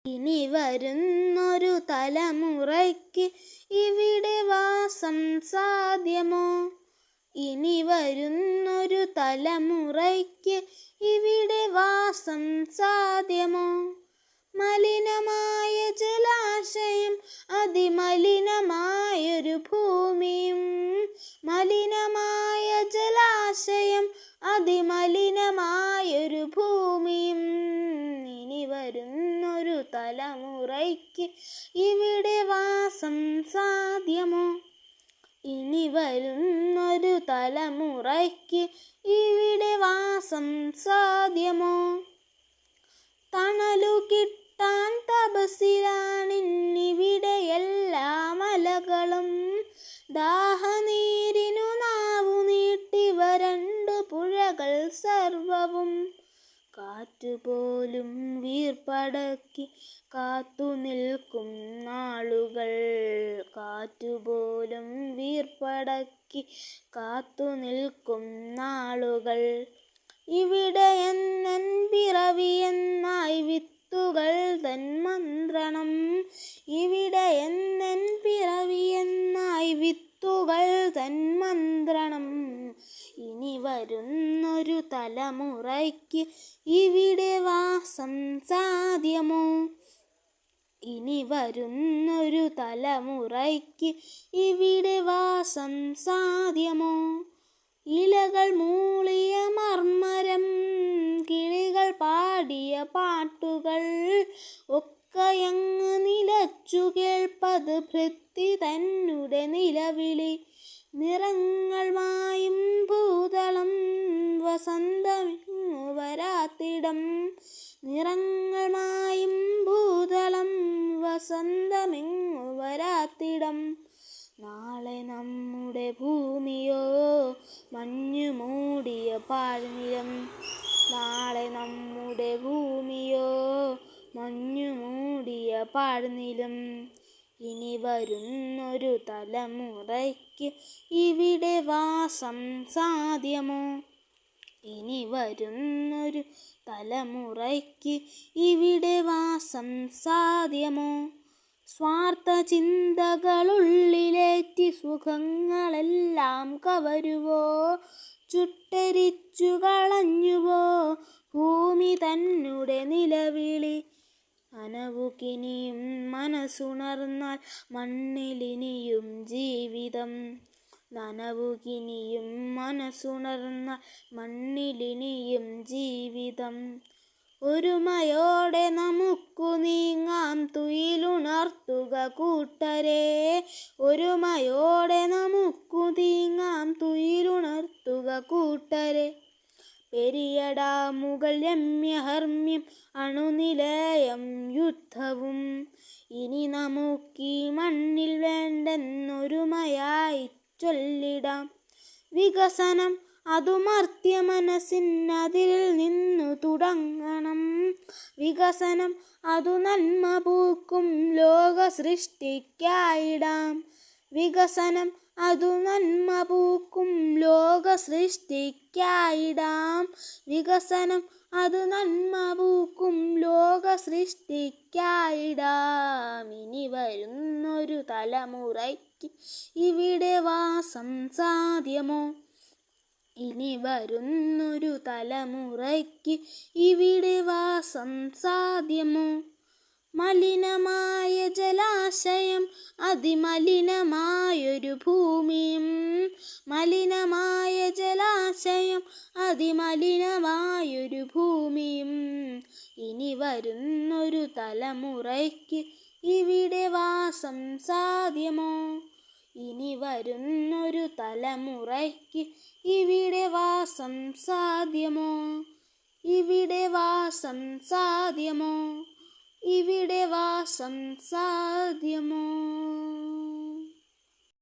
ഇനി വരുന്നൊരു തലമുറയ്ക്ക് ഇവിടെ വാസം സാധ്യമോ? ഇനി വരുന്നൊരു തലമുറയ്ക്ക് ഇവിടെ വാസം സാധ്യമോ? മലിനമായ ജലാശയം, അതിമലിനമായൊരു ഭൂമിയും. മലിനമായ ജലാശയം, അതിമലിനമായൊരു ഭൂമിയും. ഇനി വരുന്നൊരു തലമുറയ്ക്ക് ഇവിടെ വാസം സാധ്യമോ? ഇനി വരുന്നൊരു തലമുറയ്ക്ക് ഇവിടെ വാസം സാധ്യമോ? തണലു കിട്ടാൻ തപസ്സിലാണിന്നിവിടെ എല്ലാ മലകളും. ദാഹനീരിനു നാവു നീട്ടി വരണ്ടു പുഴകൾ സർവവും. കാറ്റുപോലും വീർപ്പടക്കി കാത്തു നിൽക്കും നാളുകൾ. കാറ്റുപോലും വീർപ്പടക്കി കാത്തു നിൽക്കും നാളുകൾ. ഇവിടെ എന്നൻ പിറവിയെന്നായി വിത്തുകൾ തൻ മന്ത്രണം. ഇവിടെ എന്നൻ പിറവിയെന്നായി വിത്തുകൾ തൻ മന്ത്രണം. ഇനി വരുന്നൊരു തലമുറയ്ക്ക് ഇവിടെ വാസം സാധ്യമോ? ഇനി വരുന്നൊരു തലമുറയ്ക്ക് ഇവിടെ വാസം സാധ്യമോ? ഇലകൾ മൂളിയ മർമരം, കിളികൾ പാടിയ പാട്ടുകൾ ഒക്കെയങ്ങ് നിലച്ചു കേൾപ്പത് ഭൃത്തി തന്നെ നിലവിളി. നിറങ്ങൾ മായും ഭൂതളം, വസന്തമെങ്ങു വരാത്തിടം. നിറങ്ങൾ മായും ഭൂതളം, വസന്തമെങ്ങു വരാത്തിടം. നാളെ നമ്മുടെ ഭൂമിയോ മഞ്ഞു മൂടിയ പാഴ്നിലം. നാളെ നമ്മുടെ ഭൂമിയോ മഞ്ഞു മൂടിയ പാഴ്നിലം. ഇനി വരുന്നൊരു തലമുറയ്ക്ക് ഇവിടെ വാസം സാധ്യമോ? ഇനി വരുന്നൊരു തലമുറയ്ക്ക് ഇവിടെ വാസം സാധ്യമോ? സ്വാർത്ഥ ചിന്തകളുള്ളിലേറ്റി സുഖങ്ങളെല്ലാം കവരുവോ? ചുട്ടരിച്ചു കളഞ്ഞുവോ ഭൂമി തന്നെ നിലവിളി? നനവുകിനിയും മനസ്സുണർന്നാൽ മണ്ണിലിനിയും ജീവിതം. നനവുകിനിയും മനസ്സുണർന്നാൽ മണ്ണിലിനിയും ജീവിതം. ഒരുമയോടെ നമുക്കു നീങ്ങാം തുയിലുണർത്തുക കൂട്ടരെ. ഒരുമയോടെ നമുക്കു നീങ്ങാം തുയിലുണർത്തുക കൂട്ടരെ. പെരിയ ഡാമുകൾ രമ്യഹർമ്മ്യം, അണുനിലയം യുദ്ധവും. ഇനി നമുക്കീ മണ്ണിൽ വേണ്ടെന്നൊരുമയായി ചൊല്ലിടാം. വികസനം അതു മർത്യ മനസ്സിനതിൽ നിന്നു തുടങ്ങണം. വികസനം അതു നന്മ പൂക്കും ലോക സൃഷ്ടിക്കായിടാം. വികസനം അതു നന്മ പൂക്കും ലോക സൃഷ്ടിക്കായിടാം. വികസനം അതു നന്മ പൂക്കും ലോക സൃഷ്ടിക്കായിടാം. ഇനി വരുന്നൊരു തലമുറയ്ക്ക് ഇവിടെ വാസം സാധ്യമോ? ഇനി വരുന്നൊരു തലമുറയ്ക്ക് ഇവിടെ വാസം സാധ്യമോ? മലിനമായ ജലാശയം, അതിമലിനമായൊരു ഭൂമിയും. മലിനമായ ജലാശയം, അതിമലിനമായൊരു ഭൂമിയും. ഇനി വരുന്നൊരു തലമുറയ്ക്ക് ഇവിടെ വാസം സാധ്യമോ? ഇനി വരുന്നൊരു തലമുറയ്ക്ക് ഇവിടെ വാസം സാധ്യമോ? ഇവിടെ വാസം സാധ്യമോ? ഇവിടെ വാസം സാധ്യമോ?